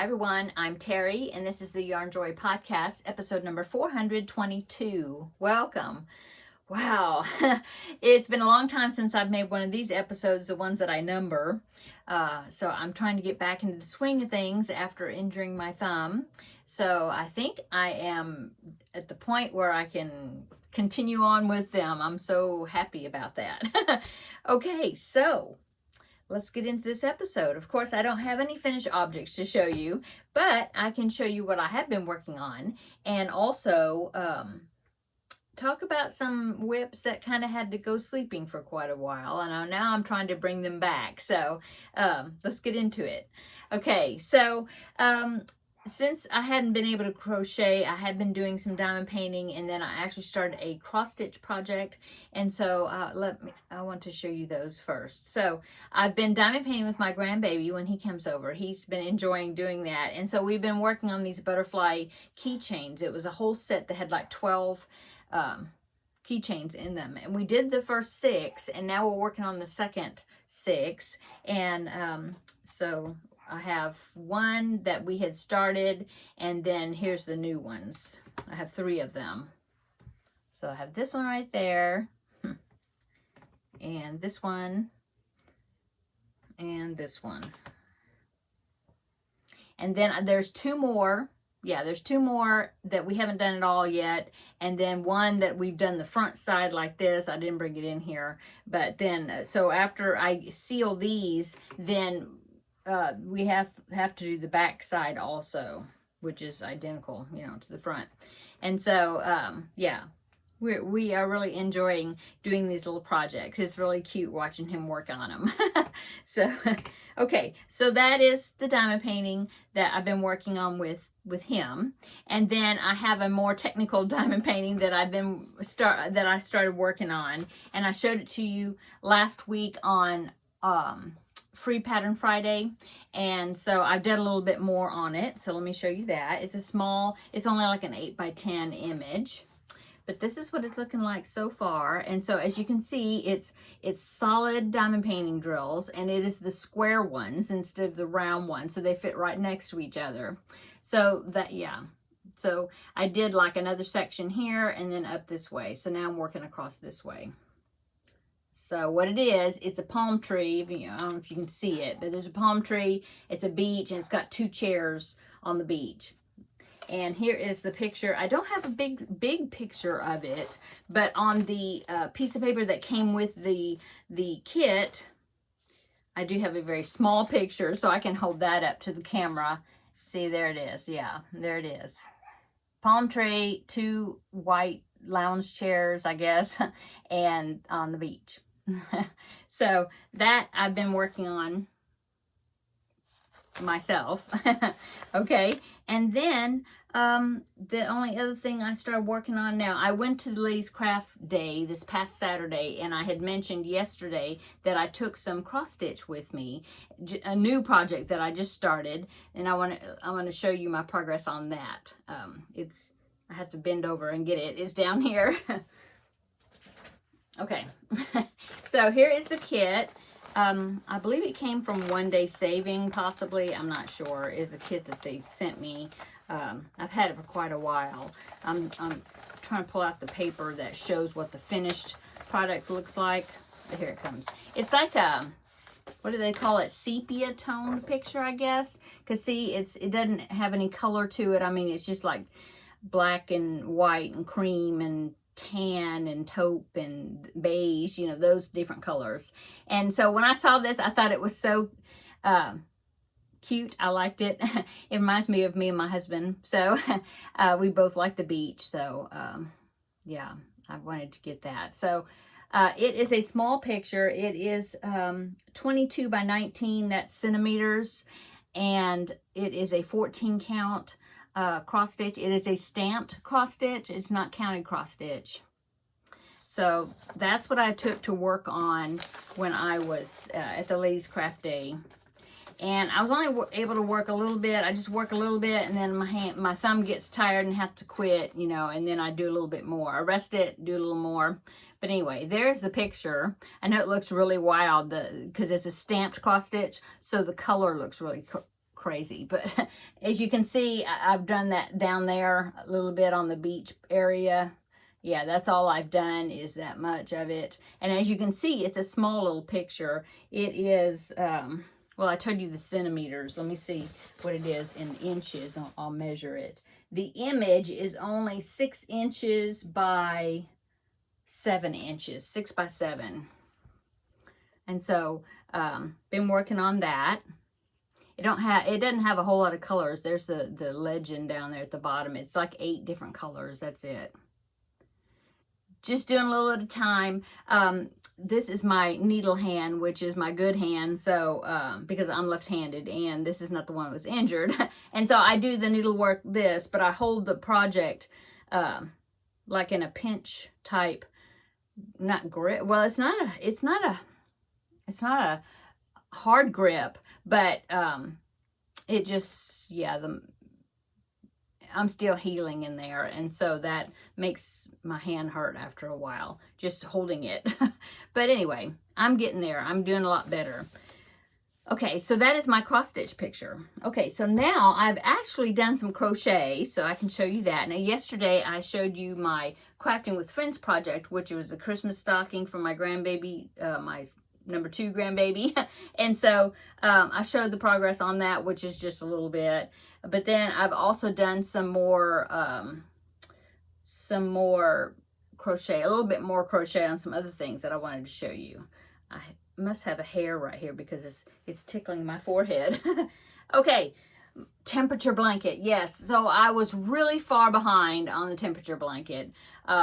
Hi everyone, I'm Terry and this is the Yarn Joy Podcast, episode number 422. Welcome. Wow, it's been a long time since I've made one of these episodes, the ones that I number. So I'm trying to get back into the swing of things after injuring my thumb. So I think I am at the point where I can continue on with them. I'm so happy about that. Okay, so let's get into this episode. Of course, I don't have any finished objects to show you, but I can show you what I have been working on and also talk about some whips that kind of had to go sleeping for quite a while. And now I'm trying to bring them back. So let's get into it. Okay, so since I hadn't been able to crochet, I had been doing some diamond painting, and then I actually started a cross stitch project. And so I want to show you those first. So I've been diamond painting with my grandbaby when he comes over. He's been enjoying doing that. And so we've been working on these butterfly keychains. It was a whole set that had like 12 keychains in them, and we did the first 6, and now we're working on the second 6. And so I have one that we had started, and then here's the new ones. I have 3 of them. So I have this one right there, and this one, and this one. And then there's 2 more. Yeah, there's 2 more that we haven't done it all yet. And then one that we've done the front side like this. I didn't bring it in here. But then, so after I seal these, then we have to do the back side also, which is identical, you know, to the front. And so, yeah, we are really enjoying doing these little projects. It's really cute watching him work on them. So, okay, so that is the diamond painting that I've been working on with him. And then I have a more technical diamond painting that I started working on, and I showed it to you last week on Free Pattern Friday, and so I've done a little bit more on it. So let me show you that. It's only like an 8 by 10 image, but this is what it's looking like so far. And so as you can see, it's solid diamond painting drills, and it is the square ones instead of the round ones, so they fit right next to each other. So that, yeah, so I did like another section here and then up this way. So now I'm working across this way. So what it is, it's a palm tree. I don't know if you can see it, but there's a palm tree. It's a beach, and it's got 2 chairs on the beach. And here is the picture. I don't have a big picture of it, but on the piece of paper that came with the kit, I do have a very small picture, so I can hold that up to the camera. See, there it is. Yeah, there it is. Palm tree, 2 white lounge chairs, I guess, and on the beach. So that I've been working on myself. Okay, and then the only other thing I started working on now, I went to the Ladies Craft Day this past Saturday, and I had mentioned yesterday that I took some cross stitch with me, a new project that I just started, and I want to show you my progress on that. I have to bend over and get it. It's down here. Okay, so here is the kit. I believe it came from One Day Saving, possibly. I'm not sure. It's a kit that they sent me. I've had it for quite a while. I'm trying to pull out the paper that shows what the finished product looks like. Here it comes. It's like a, what do they call it? Sepia toned picture, I guess. Because see, it doesn't have any color to it. I mean, it's just like black and white and cream and tan and taupe and beige, you know, those different colors. And so when I saw this, I thought it was so cute. I liked it. It reminds me of me and my husband. So we both like the beach. So yeah, I wanted to get that. So it is a small picture. It is 22 by 19, that's centimeters, and it is a 14 count cross stitch. It is a stamped cross stitch. It's not counted cross stitch. So that's what I took to work on when I was at the Ladies Craft Day. And I was only able to work a little bit. I just work a little bit, and then my thumb gets tired and have to quit, you know, and then I do a little bit more. I rest it, do a little more. But anyway, there's the picture. I know it looks really wild because it's a stamped cross stitch, so the color looks really crazy. But as you can see, I've done that down there a little bit on the beach area. Yeah, that's all I've done is that much of it. And as you can see, it's a small little picture. It is, well, I told you the centimeters. Let me see what it is in inches. I'll measure it. The image is only 6 inches by 7 inches, 6 by 7. And so, been working on that. It doesn't have a whole lot of colors. There's the legend down there at the bottom. It's like 8 different colors. That's it. Just doing a little at a time. This is my needle hand, which is my good hand. So, because I'm left-handed and this is not the one that was injured. And so I do the needlework but I hold the project, like in a pinch type, not grip. Well, it's not a hard grip, but, it just, yeah, I'm still healing in there, and so that makes my hand hurt after a while, just holding it. But anyway, I'm getting there. I'm doing a lot better. Okay, so that is my cross-stitch picture. Okay, so now I've actually done some crochet, so I can show you that. Now, yesterday I showed you my Crafting with Friends project, which was a Christmas stocking for my grandbaby, my number 2 grandbaby. And so I showed the progress on that, which is just a little bit. But then I've also done some more crochet, a little bit more crochet on some other things that I wanted to show you. I must have a hair right here because it's tickling my forehead. Okay, temperature blanket. Yes, so I was really far behind on the temperature blanket.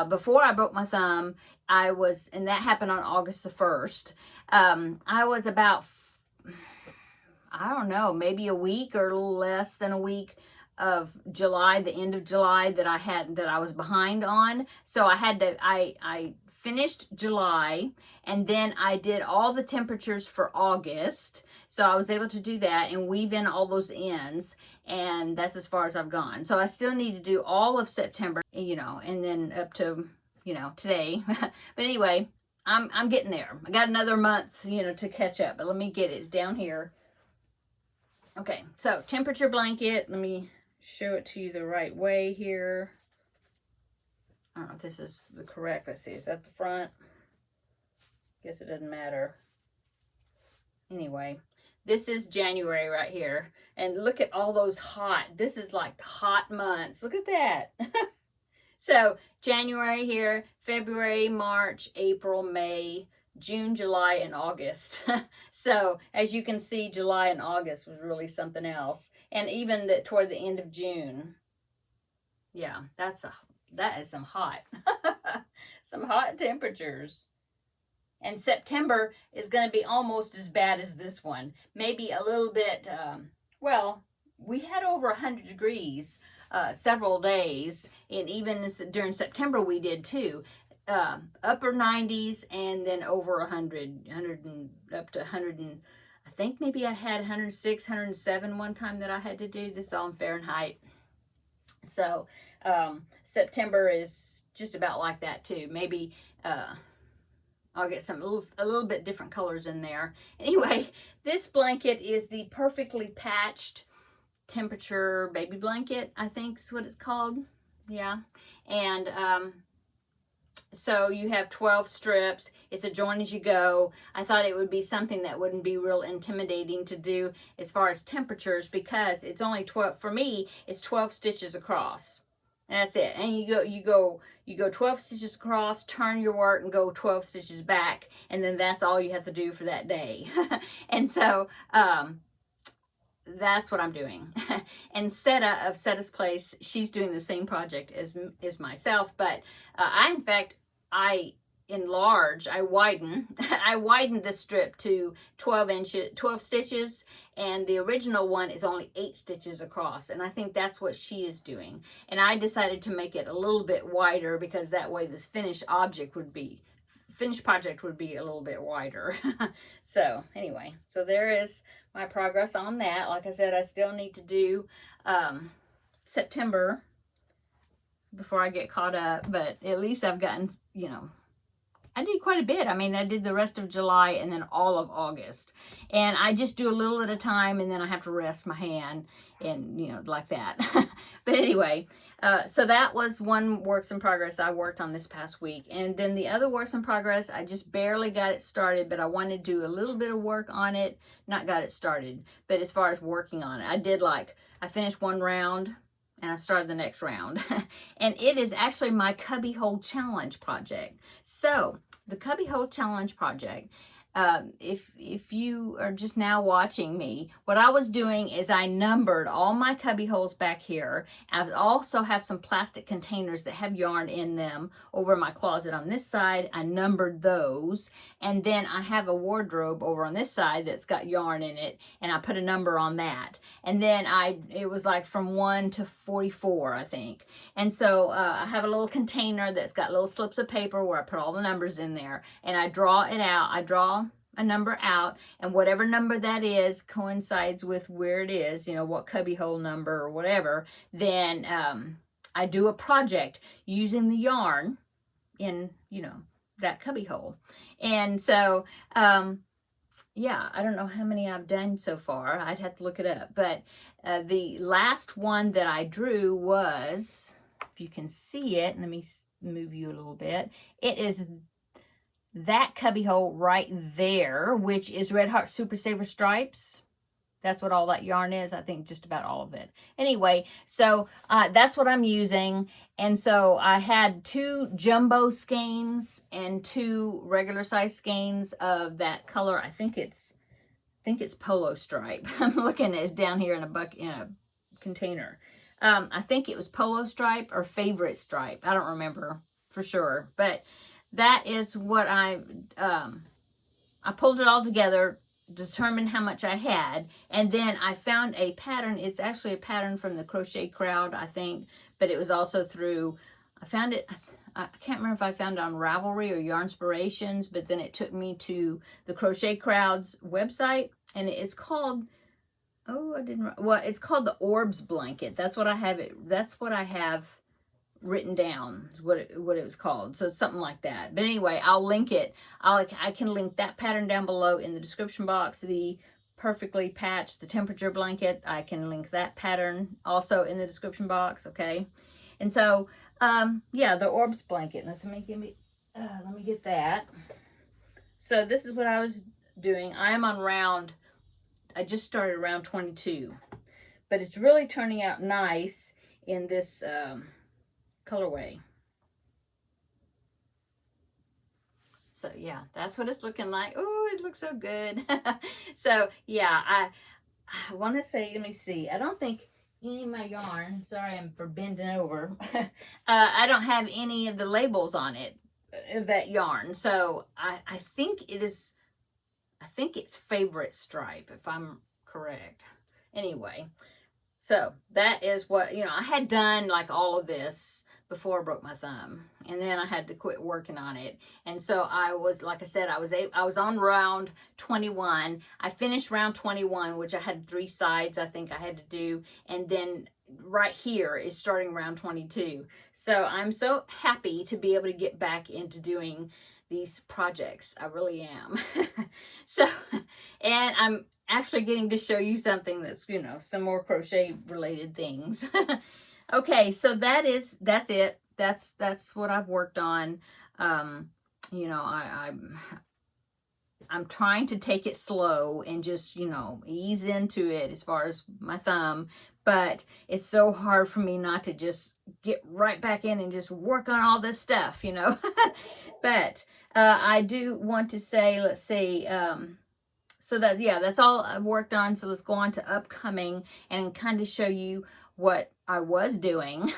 Before I broke my thumb, and that happened on August the 1st. I was about, I don't know, maybe a week or a little less than a week of July, the end of July that I was behind on. So I finished July, and then I did all the temperatures for August. So I was able to do that and weave in all those ends, and that's as far as I've gone. So I still need to do all of September, and then up to, today. But anyway, I'm getting there. I got another month, to catch up, but let me get it. It's down here. Okay, so temperature blanket. Let me show it to you the right way here. I don't know if this is the correct. Let's see, is that the front? Guess it doesn't matter. Anyway, this is January right here. And look at all those this is like hot months. Look at that. So January here, February, March, April, May, June, July, and August. So as you can see, July and August was really something else. And even toward the end of June. Yeah, that is some hot, some hot temperatures. And September is going to be almost as bad as this one. Maybe a little bit, well, we had over 100 degrees several days. And even during September we did too. Upper 90s and then over 100 and up to 100 and I think maybe I had 106, 107 one time that I had to do. This all in Fahrenheit. So September is just about like that too. Maybe I'll get a little bit different colors in there. Anyway, this blanket is the perfectly patched temperature baby blanket, I think is what it's called. Yeah. And so you have 12 strips. It's a join as you go. I thought it would be something that wouldn't be real intimidating to do as far as temperatures, because it's only 12, for me, it's 12 stitches across. And that's it. And you go 12 stitches across, turn your work and go 12 stitches back, and then that's all you have to do for that day. And so that's what I'm doing. And Seta of Seta's Place, she's doing the same project as myself, but I enlarge, I widen the strip to 12 stitches, and the original one is only 8 stitches across, and I think that's what she is doing. And I decided to make it a little bit wider because that way this finished project would be a little bit wider. So anyway, so there is my progress on that. Like I said, I still need to do September before I get caught up, but at least I've gotten, I did quite a bit. I mean, I did the rest of July and then all of August. And I just do a little at a time, and then I have to rest my hand and, you know, like that. But anyway, so that was one works in progress I worked on this past week. And then the other works in progress, I just barely got it started, but I wanted to do a little bit of work on it. Not got it started, but as far as working on it, I finished one round and I started the next round. And it is actually my Cubbyhole Challenge project. So the Cubbyhole Challenge project, if you are just now watching me, what I was doing is I numbered all my cubby holes back here. I also have some plastic containers that have yarn in them over my closet on this side. I numbered those, and then I have a wardrobe over on this side that's got yarn in it, and I put a number on that. And then it was like from 1 to 44, I think. And so I have a little container that's got little slips of paper where I put all the numbers in there, and I draw it out. I draw a number out, and whatever number that is coincides with where it is, you know, what cubbyhole number or whatever, then I do a project using the yarn in, you know, that cubbyhole. And so yeah, I don't know how many I've done so far. I'd have to look it up. But the last one that I drew was, if you can see it, let me move you a little bit. It is that cubbyhole right there, which is Red Heart Super Saver Stripes. That's what all that yarn is. I think just about all of it. Anyway, so that's what I'm using. And so I had 2 jumbo skeins and 2 regular size skeins of that color. I think it's polo stripe. I'm looking at it down here in a container. I think it was polo stripe or favorite stripe. I don't remember for sure, but that is what I pulled it all together, determined how much I had, and then I found a pattern. It's actually a pattern from the Crochet Crowd, I think, but it was also through, I found it, I can't remember if I found it on Ravelry or Yarnspirations, but then it took me to the Crochet Crowd's website, and it's called, it's called the Orbs Blanket. That's what I have written down, what it was called. So it's something like that. But anyway, I'll link it. I can link that pattern down below in the description box. The perfectly patched, the temperature blanket, I can link that pattern also in the description box. Okay. And so yeah, the Orbs blanket. Let me get that. So this is what I was doing. I am on I just started round 22, but it's really turning out nice in this colorway. So yeah, that's what it's looking like. Oh, it looks so good. So yeah, I want to say, let me see, I don't think any of my yarn, sorry I'm for bending over, I don't have any of the labels on it of that yarn. So I think it's favorite stripe, if I'm correct. Anyway, so that is what, you know, I had done like all of this before I broke my thumb, and then I had to quit working on it. And so I was, like I said, I was on round 21. I finished round 21, which I had 3 sides I think I had to do, and then right here is starting round 22. So I'm so happy to be able to get back into doing these projects. I really am. So, and I'm actually getting to show you something that's, you know, some more crochet related things. Okay, so that's it. That's what I've worked on. You know, I'm trying to take it slow and just, you know, ease into it as far as my thumb, but it's so hard for me not to just get right back in and just work on all this stuff, you know. But I do want to say, let's see, so that, yeah, that's all I've worked on. So let's go on to upcoming and kind of show you what I was doing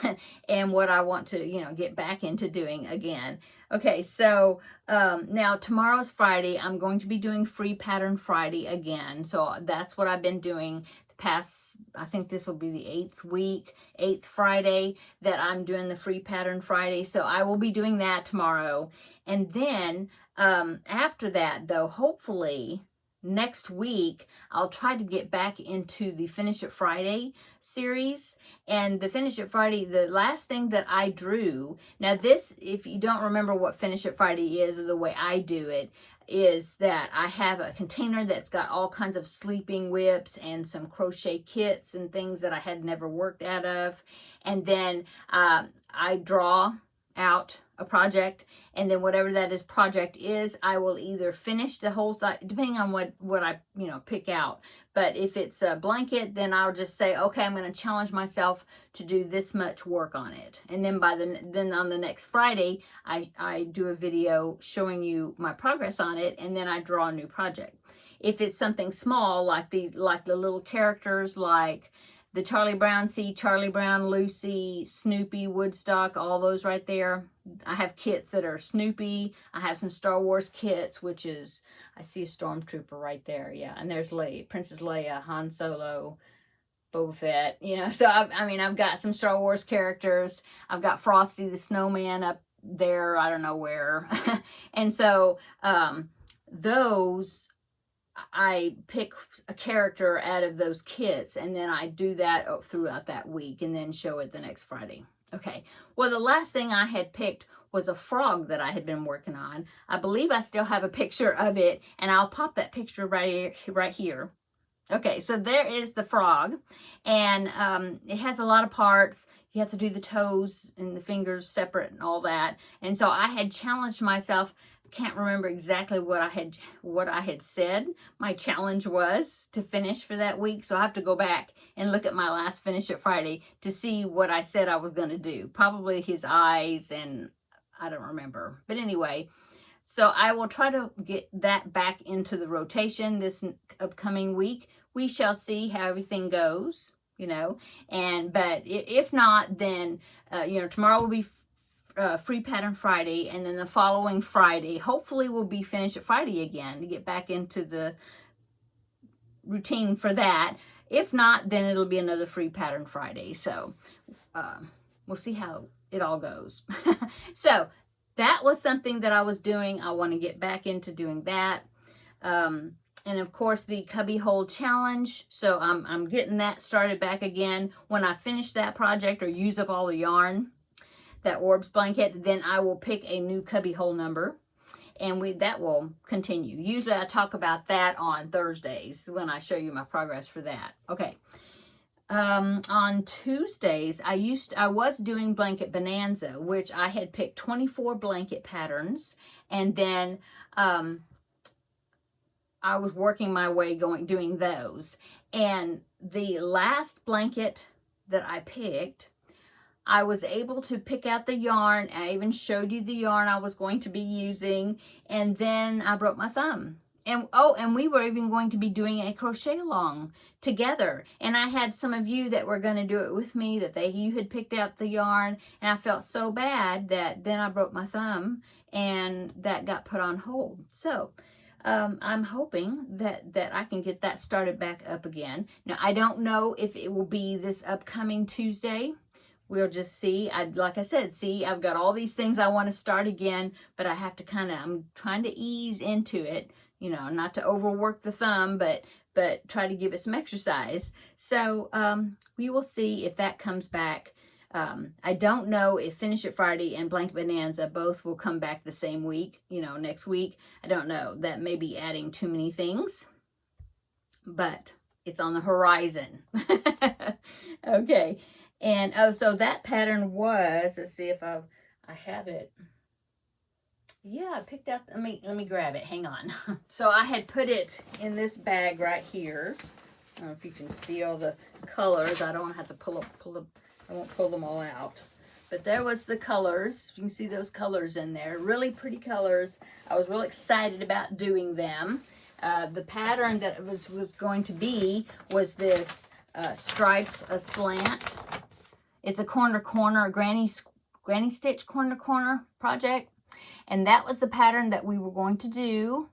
and what I want to, you know, get back into doing again. Okay, so now tomorrow's Friday. I'm going to be doing Free Pattern Friday again. So that's what I've been doing the past, I think this will be the 8th week, 8th Friday that I'm doing the Free Pattern Friday. So I will be doing that tomorrow. And then after that, though, hopefully next week, I'll try to get back into the Finish It Friday series. And the Finish It Friday, the last thing that I drew, now this, if you don't remember what Finish It Friday is or the way I do it, is that I have a container that's got all kinds of sleeping whips and some crochet kits and things that I had never worked out of. And then I draw out a project, and then whatever that is project is, I will either finish the whole thing, depending on what I pick out. But if it's a blanket, then I'll just say, okay, I'm going to challenge myself to do this much work on it, and then then on the next Friday I do a video showing you my progress on it, and then I draw a new project. If it's something small like the little characters, like the Charlie Brown, Charlie Brown, Lucy, Snoopy, Woodstock, all those right there. I have kits that are Snoopy. I have some Star Wars kits, which is, I see a Stormtrooper right there. Yeah, and there's Leia, Princess Leia, Han Solo, Boba Fett. So I've got some Star Wars characters. I've got Frosty the Snowman up there, I don't know where. And so those, I pick a character out of those kits, and then I do that throughout that week and then show it the next Friday. Okay, well, the last thing I had picked was a frog that I had been working on. I believe I still have a picture of it, and I'll pop that picture right here. Okay, so there is the frog, and it has a lot of parts. You have to do the toes and the fingers separate and all that. And so I had challenged myself. Can't remember exactly what I had said my challenge was to finish for that week, so I have to go back and look at my last Finish It Friday to see what I said I was going to do. Probably his eyes, and I don't remember, but anyway, so I will try to get that back into the rotation this upcoming week. We shall see how everything goes, but if not, then tomorrow will be Free Pattern Friday, and then the following Friday hopefully will be Finish It Friday again to get back into the routine for that. If not, then it'll be another Free Pattern Friday. So we'll see how it all goes. So that was something that I was doing. I want to get back into doing that. And of course the Cubbyhole challenge. So I'm getting that started back again. When I finish that project or use up all the yarn, that Orbs blanket, then I will pick a new Cubbyhole number, and that will continue. Usually I talk about that on Thursdays when I show you my progress for that. Okay. On Tuesdays, I was doing Blanket Bonanza, which I had picked 24 blanket patterns, and then I was working my way doing those. And the last blanket that I picked, I was able to pick out the yarn. I even showed you the yarn I was going to be using, and then I broke my thumb. And we were even going to be doing a crochet along together. And I had some of you that were going to do it with me, you had picked out the yarn, and I felt so bad that then I broke my thumb, and that got put on hold. So I'm hoping that I can get that started back up again. Now, I don't know if it will be this upcoming Tuesday. We'll just see. Like I said, I've got all these things I want to start again, but I have to I'm trying to ease into it, not to overwork the thumb, but try to give it some exercise. So we will see if that comes back. I don't know if Finish It Friday and Blanket Bonanza both will come back the same week, next week. I don't know. That may be adding too many things, but it's on the horizon. Okay. And so that pattern was, let's see if I have it. Yeah, I picked out, let me grab it, hang on. So I had put it in this bag right here. I don't know if you can see all the colors. I don't have to pull up, I won't pull them all out. But there was the colors. You can see those colors in there. Really pretty colors. I was really excited about doing them. The pattern that it was going to be was this Stripes Aslant. It's a corner, a granny stitch corner project. And that was the pattern that we were going to do.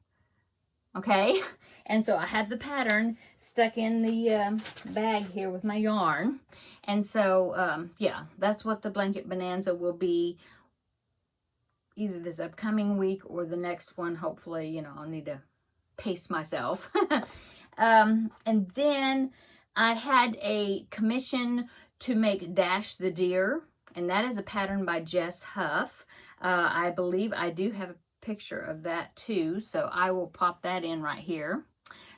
Okay. And so I have the pattern stuck in the bag here with my yarn. And so, yeah, that's what the Blanket Bonanza will be either this upcoming week or the next one. Hopefully, I'll need to pace myself. And then I had a commission to make Dash the Deer, and that is a pattern by Jess Huff. I believe I do have a picture of that too, so I will pop that in right here.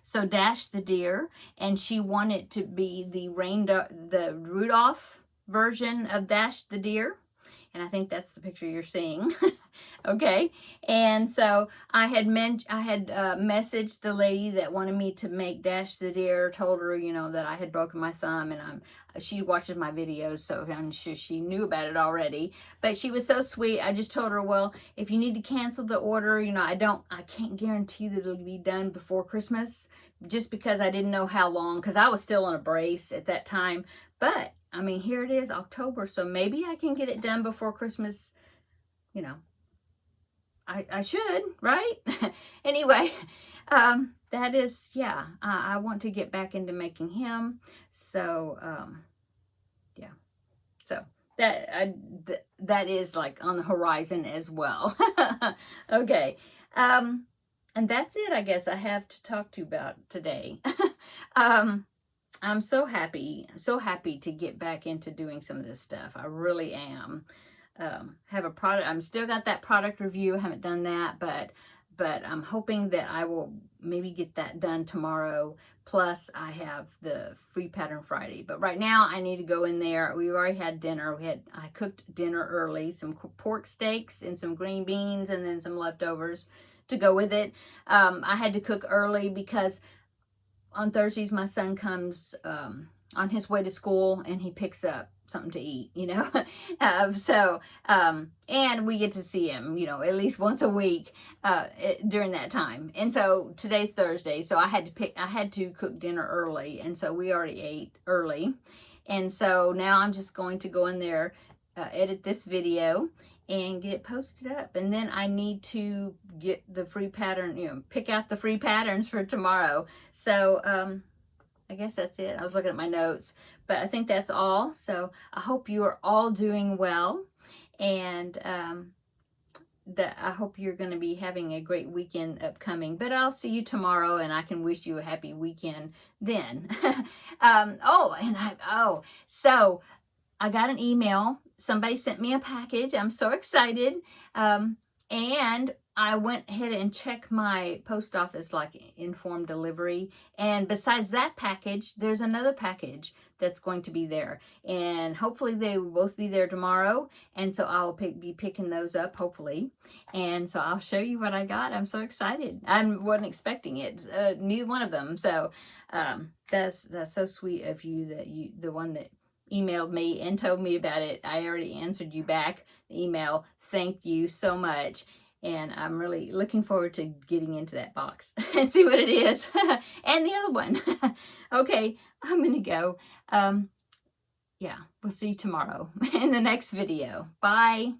So Dash the Deer, and she wanted to be the Rudolph version of Dash the Deer. And I think that's the picture you're seeing. Okay. And so I had messaged the lady that wanted me to make Dash the Deer, told her, you know, that I had broken my thumb, and she watches my videos, so I'm sure she knew about it already. But she was so sweet. I just told her, well, if you need to cancel the order, you know, I can't guarantee that it'll be done before Christmas, just because I didn't know how long, because I was still on a brace at that time. But I mean, here it is, October, so maybe I can get it done before Christmas. You know, I should, right? Anyway, that is, yeah, I want to get back into making him. So, yeah, so that is like on the horizon as well. Okay, and that's it, I guess, I have to talk to you about today. I'm so happy to get back into doing some of this stuff. I really am. Have a product. I'm still got that product review. I haven't done that, but I'm hoping that I will maybe get that done tomorrow. Plus, I have the free pattern Friday. But right now, I need to go in there. We already had dinner. I cooked dinner early. Some pork steaks and some green beans, and then some leftovers to go with it. I had to cook early because on Thursdays, my son comes on his way to school, and he picks up something to eat, you know. And we get to see him, you know, at least once a week during that time. And so today's Thursday, so I had to cook dinner early, and so we already ate early. And so now I'm just going to go in there, edit this video, and get it posted up. And then I need to get the free pattern, you know, pick out the free patterns for tomorrow. So, I guess that's it. I was looking at my notes, but I think that's all. So I hope you are all doing well, and that I hope you're going to be having a great weekend upcoming. But I'll see you tomorrow, and I can wish you a happy weekend then. So I got an email. Somebody sent me a package. I'm so excited. And I went ahead and checked my post office, like informed delivery. And besides that package, there's another package that's going to be there. And hopefully they will both be there tomorrow. And so I'll be picking those up, hopefully. And so I'll show you what I got. I'm so excited. I wasn't expecting it, neither one of them. So that's so sweet of you, the one that emailed me and told me about it. I already answered you back the email. Thank you so much. And I'm really looking forward to getting into that box and see what it is. And the other one. Okay, I'm going to go. Yeah, we'll see you tomorrow in the next video. Bye.